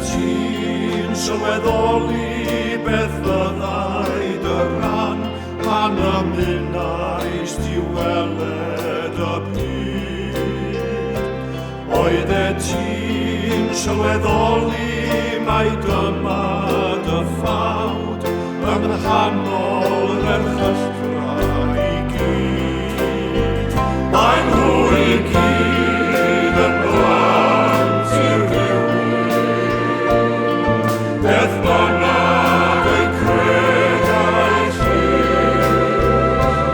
ti'n sylweddoli beth fyddai dy rhan pan ymunais ti weled y byd. Oeddet ti'n sylweddoli mai dyma dy ffawd yng nghanol yr erchylltra i gyd. Mae nhw i gyd yn blant i'r rhywun, beth bynnag eu credau llun.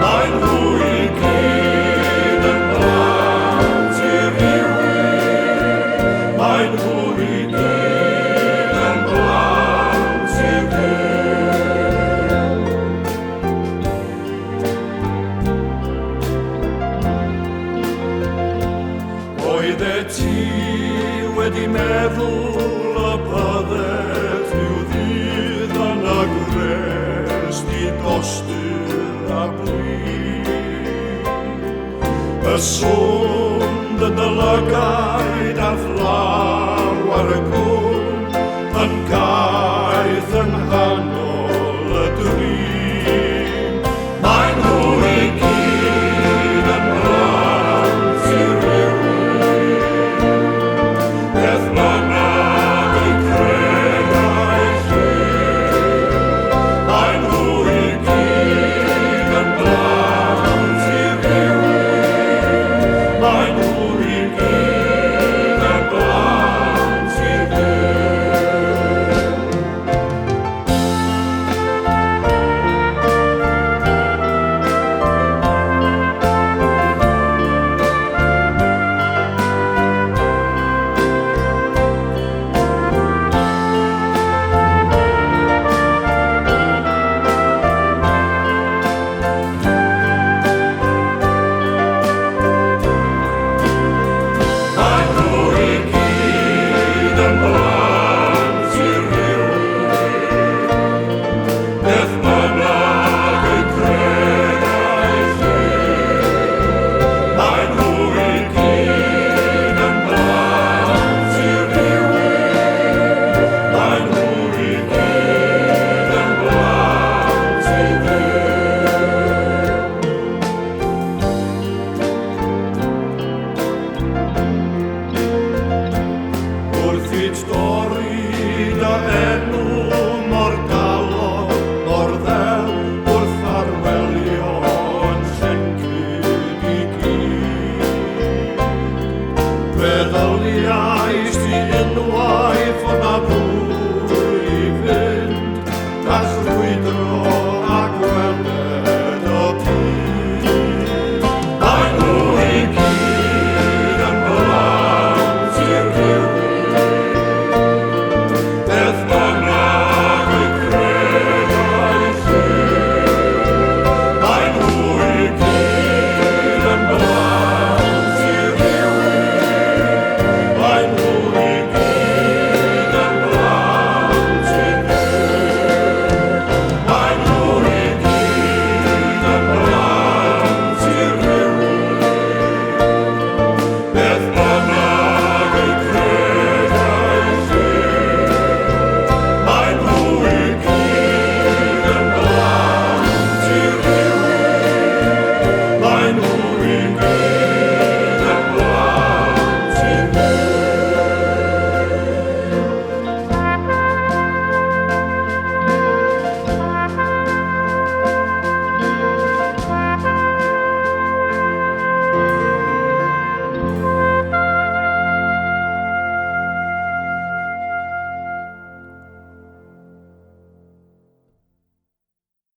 Mae nhw i gyd yn blant i'r rhywun, mae nhw i gyd yn blant i'r rhywun. Oeddet ti wedi meddwl y byddet rhyw ddydd yn y grest i gostyn a blin. Y swnd yn dy lygau